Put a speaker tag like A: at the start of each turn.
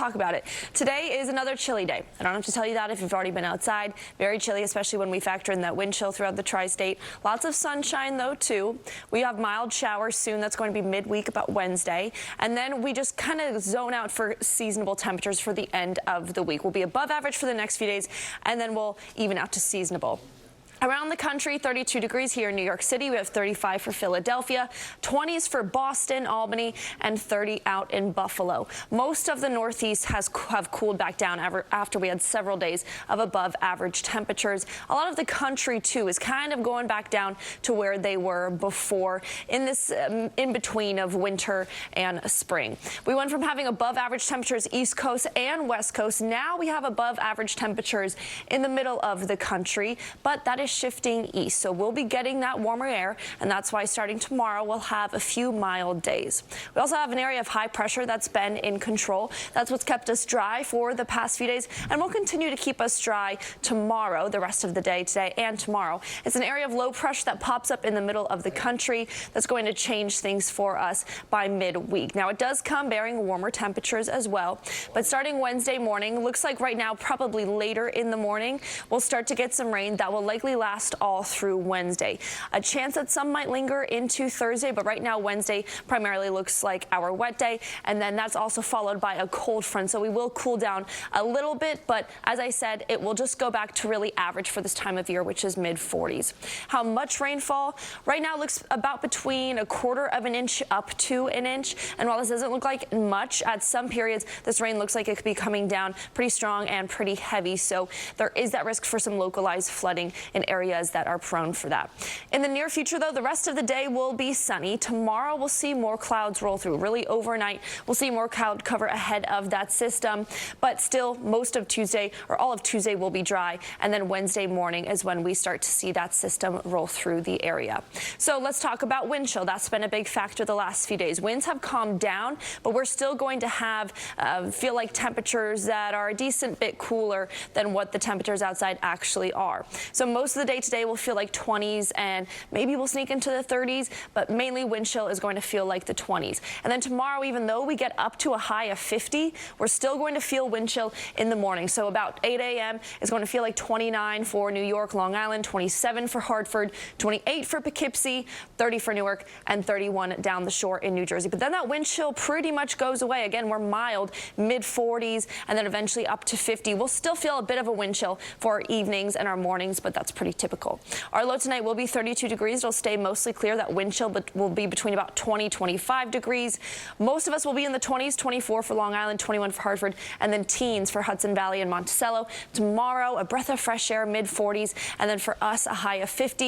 A: Talk about it. Today is another chilly day. I don't have to tell you that if you've already been outside. Very chilly, especially when we factor in that wind chill throughout the tri-state. Lots of sunshine though too. We have mild showers soon. That's going to be midweek, about Wednesday. And then we just kind of zone out for seasonable temperatures for the end of the week. We'll be above average for the next few days, and then we'll even out to seasonable. Around the country, 32 degrees here in New York City. We have 35 for Philadelphia, 20s for Boston, Albany, and 30 out in Buffalo. Most of the Northeast have cooled back down after we had several days of above average temperatures. A lot of the country, too, is kind of going back down to where they were before in this in between of winter and spring. We went from having above average temperatures East Coast and West Coast. Now we have above average temperatures in the middle of the country, but that is shifting east, so we'll be getting that warmer air, and that's why starting tomorrow we'll have a few mild days. We also have an area of high pressure that's been in control. That's what's kept us dry for the past few days, and will continue to keep us dry tomorrow, the rest of the day today and tomorrow. It's an area of low pressure that pops up in the middle of the country that's going to change things for us by midweek. Now, it does come bearing warmer temperatures as well, but starting Wednesday morning, looks like right now probably later in the morning we'll start to get some rain that will likely last all through Wednesday. A chance that some might linger into Thursday, but right now Wednesday primarily looks like our wet day, and then that's also followed by a cold front, so we will cool down a little bit, but as I said, it will just go back to really average for this time of year, which is mid-40s. How much rainfall? Right now looks about between 1/4 of an inch up to an inch, and while this doesn't look like much, at some periods this rain looks like it could be coming down pretty strong and pretty heavy, so there is that risk for some localized flooding in areas that are prone for that. In the near future, though, the rest of the day will be sunny. Tomorrow we'll see more clouds roll through. Really overnight, we'll see more cloud cover ahead of that system, but still most of Tuesday, or all of Tuesday, will be dry, and then Wednesday morning is when we start to see that system roll through the area. So let's talk about wind chill. That's been a big factor the last few days. Winds have calmed down, but we're still going to have feel like temperatures that are a decent bit cooler than what the temperatures outside actually are. So most of the day today will feel like 20s, and maybe we'll sneak into the 30s, but mainly wind chill is going to feel like the 20s. And then tomorrow, even though we get up to a high of 50, we're still going to feel wind chill in the morning. So about 8 a.m. is going to feel like 29 for New York, Long Island, 27 for Hartford, 28 for Poughkeepsie, 30 for Newark, and 31 down the shore in New Jersey. But then that wind chill pretty much goes away. Again, we're mild, mid-40s, and then eventually up to 50. We'll still feel a bit of a wind chill for our evenings and our mornings, but that's pretty typical. Our low tonight will be 32 degrees. It'll stay mostly clear. That wind chill will be between about 20-25 degrees. Most of us will be in the 20s, 24 for Long Island, 21 for Hartford, and then teens for Hudson Valley and Monticello. Tomorrow, a breath of fresh air, mid-40s, and then for us, a high of 50.